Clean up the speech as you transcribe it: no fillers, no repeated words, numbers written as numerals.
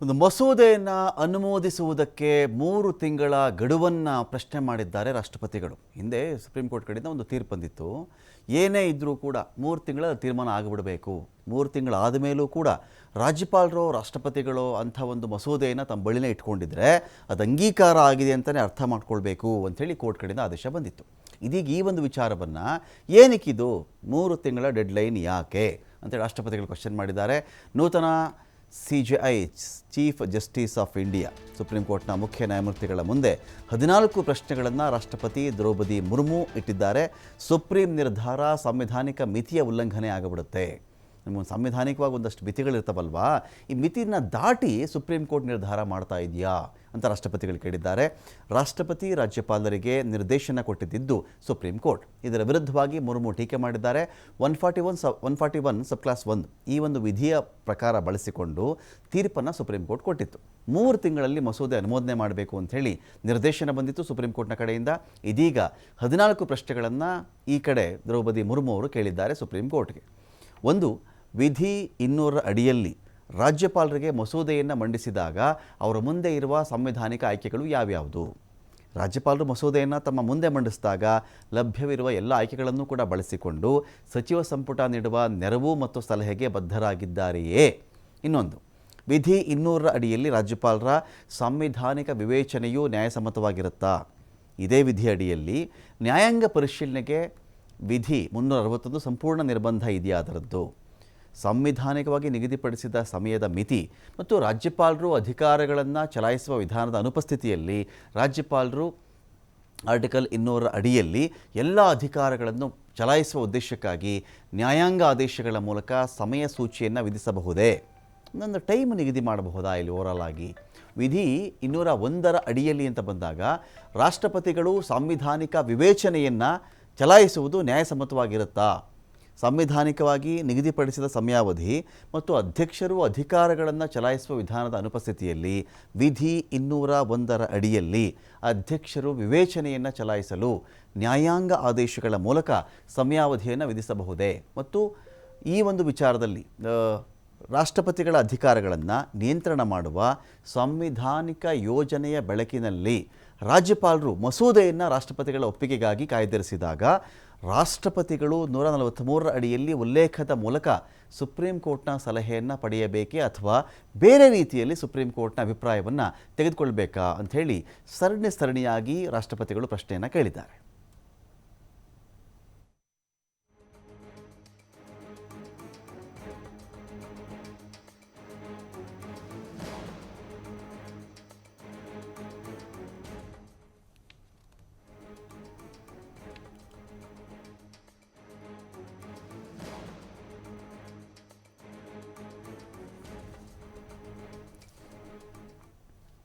ಒಂದು ಮಸೂದೆಯನ್ನು ಅನುಮೋದಿಸುವುದಕ್ಕೆ 3 ತಿಂಗಳ ಗಡುವನ್ನು ಪ್ರಶ್ನೆ ಮಾಡಿದ್ದಾರೆ ರಾಷ್ಟ್ರಪತಿಗಳು. ಹಿಂದೆ ಸುಪ್ರೀಂ ಕೋರ್ಟ್ ಕಡೆಯಿಂದ ಒಂದು ತೀರ್ಪು ಬಂದಿತ್ತು. ಏನೇ ಇದ್ದರೂ ಕೂಡ 3 ತಿಂಗಳ ತೀರ್ಮಾನ ಆಗಿಬಿಡಬೇಕು. 3 ತಿಂಗಳಾದ ಮೇಲೂ ಕೂಡ ರಾಜ್ಯಪಾಲರು ರಾಷ್ಟ್ರಪತಿಗಳು ಅಂಥ ಒಂದು ಮಸೂದೆಯನ್ನು ತಮ್ಮ ಬಳಿನೇ ಇಟ್ಕೊಂಡಿದ್ರೆ ಅದು ಅಂಗೀಕಾರ ಆಗಿದೆ ಅಂತಲೇ ಅರ್ಥ ಮಾಡ್ಕೊಳ್ಬೇಕು ಅಂಥೇಳಿ ಕೋರ್ಟ್ ಕಡೆಯಿಂದ ಆದೇಶ ಬಂದಿತ್ತು. ಇದೀಗ ಈ ಒಂದು ವಿಚಾರವನ್ನು ಏನಕ್ಕಿದು 3 ತಿಂಗಳ ಡೆಡ್ಲೈನ್ ಯಾಕೆ ಅಂತೇಳಿ ರಾಷ್ಟ್ರಪತಿಗಳು ಕ್ವಶನ್ ಮಾಡಿದ್ದಾರೆ. ನೂತನ CJI chief justice of India supreme ಕೋರ್ಟ್ನ ಮುಖ್ಯ ನ್ಯಾಯಮೂರ್ತಿಗಳ ಮುಂದೆ 14 ಪ್ರಶ್ನೆಗಳನ್ನು ರಾಷ್ಟ್ರಪತಿ ದ್ರೌಪದಿ ಮುರ್ಮು ಇಟ್ಟಿದ್ದಾರೆ. ಸುಪ್ರೀಂ ನಿರ್ಧಾರ ಸಂವಿಧಾನಿಕ ಮಿತಿಯ ಉಲ್ಲಂಘನೆ ಆಗಿಬಿಡುತ್ತೆ. ನಮ್ಮ ಸಂವಿಧಾನಿಕವಾಗಿ ಒಂದಷ್ಟು ಮಿತಿಗಳಿರ್ತಾವಲ್ವಾ, ಈ ಮಿತಿನ ದಾಟಿ ಸುಪ್ರೀಂ ಕೋರ್ಟ್ ನಿರ್ಧಾರ ಮಾಡ್ತಾ ಇದೆಯಾ ಅಂತ ರಾಷ್ಟ್ರಪತಿಗಳು ಕೇಳಿದ್ದಾರೆ. ರಾಷ್ಟ್ರಪತಿ ರಾಜ್ಯಪಾಲರಿಗೆ ನಿರ್ದೇಶನ ಕೊಟ್ಟಿದ್ದು ಸುಪ್ರೀಂ ಕೋರ್ಟ್. ಇದರ ವಿರುದ್ಧವಾಗಿ ಮುರ್ಮು ಟೀಕೆ ಮಾಡಿದ್ದಾರೆ. 141 ಸಬ್ ಕ್ಲಾಸ್ 1 ಈ ಒಂದು ವಿಧಿಯ ಪ್ರಕಾರ ಬಳಸಿಕೊಂಡು ತೀರ್ಪನ್ನು ಸುಪ್ರೀಂ ಕೋರ್ಟ್ ಕೊಟ್ಟಿತ್ತು. 3 ತಿಂಗಳಲ್ಲಿ ಮಸೂದೆ ಅನುಮೋದನೆ ಮಾಡಬೇಕು ಅಂಥೇಳಿ ನಿರ್ದೇಶನ ಬಂದಿತ್ತು ಸುಪ್ರೀಂ ಕೋರ್ಟ್ನ ಕಡೆಯಿಂದ. ಇದೀಗ 14 ಪ್ರಶ್ನೆಗಳನ್ನು ಈ ಕಡೆ ದ್ರೌಪದಿ ಮುರ್ಮು ಅವರು ಕೇಳಿದ್ದಾರೆ ಸುಪ್ರೀಂ ಕೋರ್ಟ್ಗೆ. ಒಂದು, ವಿಧಿ 200 ಅಡಿಯಲ್ಲಿ ರಾಜ್ಯಪಾಲರಿಗೆ ಮಸೂದೆಯನ್ನು ಮಂಡಿಸಿದಾಗ ಅವರ ಮುಂದೆ ಇರುವ ಸಂವಿಧಾನಿಕ ಆಯ್ಕೆಗಳು ಯಾವ್ಯಾವುದು? ರಾಜ್ಯಪಾಲರು ಮಸೂದೆಯನ್ನು ತಮ್ಮ ಮುಂದೆ ಮಂಡಿಸಿದಾಗ ಲಭ್ಯವಿರುವ ಎಲ್ಲ ಆಯ್ಕೆಗಳನ್ನು ಕೂಡ ಬಳಸಿಕೊಂಡು ಸಚಿವ ಸಂಪುಟ ನೀಡುವ ನೆರವು ಮತ್ತು ಸಲಹೆಗೆ ಬದ್ಧರಾಗಿದ್ದಾರೆಯೇ? ಇನ್ನೊಂದು, ವಿಧಿ 200 ಅಡಿಯಲ್ಲಿ ರಾಜ್ಯಪಾಲರ ಸಾಂವಿಧಾನಿಕ ವಿವೇಚನೆಯು ನ್ಯಾಯಸಮ್ಮತವಾಗಿರುತ್ತಾ? ಇದೇ ವಿಧಿ ಅಡಿಯಲ್ಲಿ ನ್ಯಾಯಾಂಗ ಪರಿಶೀಲನೆಗೆ ವಿಧಿ 361 ಸಂಪೂರ್ಣ ನಿರ್ಬಂಧ ಇದೆಯಾ ಅದರದ್ದು? ಸಂವಿಧಾನಿಕವಾಗಿ ನಿಗದಿಪಡಿಸಿದ ಸಮಯದ ಮಿತಿ ಮತ್ತು ರಾಜ್ಯಪಾಲರು ಅಧಿಕಾರಗಳನ್ನು ಚಲಾಯಿಸುವ ವಿಧಾನದ ಅನುಪಸ್ಥಿತಿಯಲ್ಲಿ ರಾಜ್ಯಪಾಲರು ಆರ್ಟಿಕಲ್ 200 ಅಡಿಯಲ್ಲಿ ಎಲ್ಲ ಅಧಿಕಾರಗಳನ್ನು ಚಲಾಯಿಸುವ ಉದ್ದೇಶಕ್ಕಾಗಿ ನ್ಯಾಯಾಂಗ ಆದೇಶಗಳ ಮೂಲಕ ಸಮಯ ಸೂಚಿಯನ್ನು ವಿಧಿಸಬಹುದೇ? ಒಂದು ಟೈಮ್ ನಿಗದಿ ಮಾಡಬಹುದಾ ಇಲ್ಲಿ ಓವರಾಲ್ ಆಗಿ? ವಿಧಿ 201 ಅಡಿಯಲ್ಲಿ ಅಂತ ಬಂದಾಗ ರಾಷ್ಟ್ರಪತಿಗಳು ಸಾಂವಿಧಾನಿಕ ವಿವೇಚನೆಯನ್ನು ಚಲಾಯಿಸುವುದು ನ್ಯಾಯಸಮ್ಮತವಾಗಿರುತ್ತಾ? ಸಂವಿಧಾನಿಕವಾಗಿ ನಿಗದಿಪಡಿಸಿದ ಸಮಯಾವಧಿ ಮತ್ತು ಅಧ್ಯಕ್ಷರು ಅಧಿಕಾರಗಳನ್ನು ಚಲಾಯಿಸುವ ವಿಧಾನದ ಅನುಪಸ್ಥಿತಿಯಲ್ಲಿ ವಿಧಿ 201 ಅಡಿಯಲ್ಲಿ ಅಧ್ಯಕ್ಷರು ವಿವೇಚನೆಯನ್ನು ಚಲಾಯಿಸಲು ನ್ಯಾಯಾಂಗ ಆದೇಶಗಳ ಮೂಲಕ ಸಮಯಾವಧಿಯನ್ನು ವಿಧಿಸಬಹುದೇ? ಮತ್ತು ಈ ಒಂದು ವಿಚಾರದಲ್ಲಿ ರಾಷ್ಟ್ರಪತಿಗಳ ಅಧಿಕಾರಗಳನ್ನು ನಿಯಂತ್ರಣ ಮಾಡುವ ಸಾಂವಿಧಾನಿಕ ಯೋಜನೆಯ ಬೆಳಕಿನಲ್ಲಿ ರಾಜ್ಯಪಾಲರು ಮಸೂದೆಯನ್ನು ರಾಷ್ಟ್ರಪತಿಗಳ ಒಪ್ಪಿಗೆಗಾಗಿ ಕಾಯ್ದಿರಿಸಿದಾಗ ರಾಷ್ಟ್ರಪತಿಗಳು 143 ಅಡಿಯಲ್ಲಿ ಉಲ್ಲೇಖದ ಮೂಲಕ ಸುಪ್ರೀಂ ಕೋರ್ಟ್ನ ಸಲಹೆಯನ್ನು ಪಡೆಯಬೇಕೇ ಅಥವಾ ಬೇರೆ ರೀತಿಯಲ್ಲಿ ಸುಪ್ರೀಂ ಕೋರ್ಟ್ನ ಅಭಿಪ್ರಾಯವನ್ನು ತೆಗೆದುಕೊಳ್ಬೇಕಾ ಅಂಥೇಳಿ ಸರಣಿಯಾಗಿ ರಾಷ್ಟ್ರಪತಿಗಳು ಪ್ರಶ್ನೆಯನ್ನು ಕೇಳಿದ್ದಾರೆ.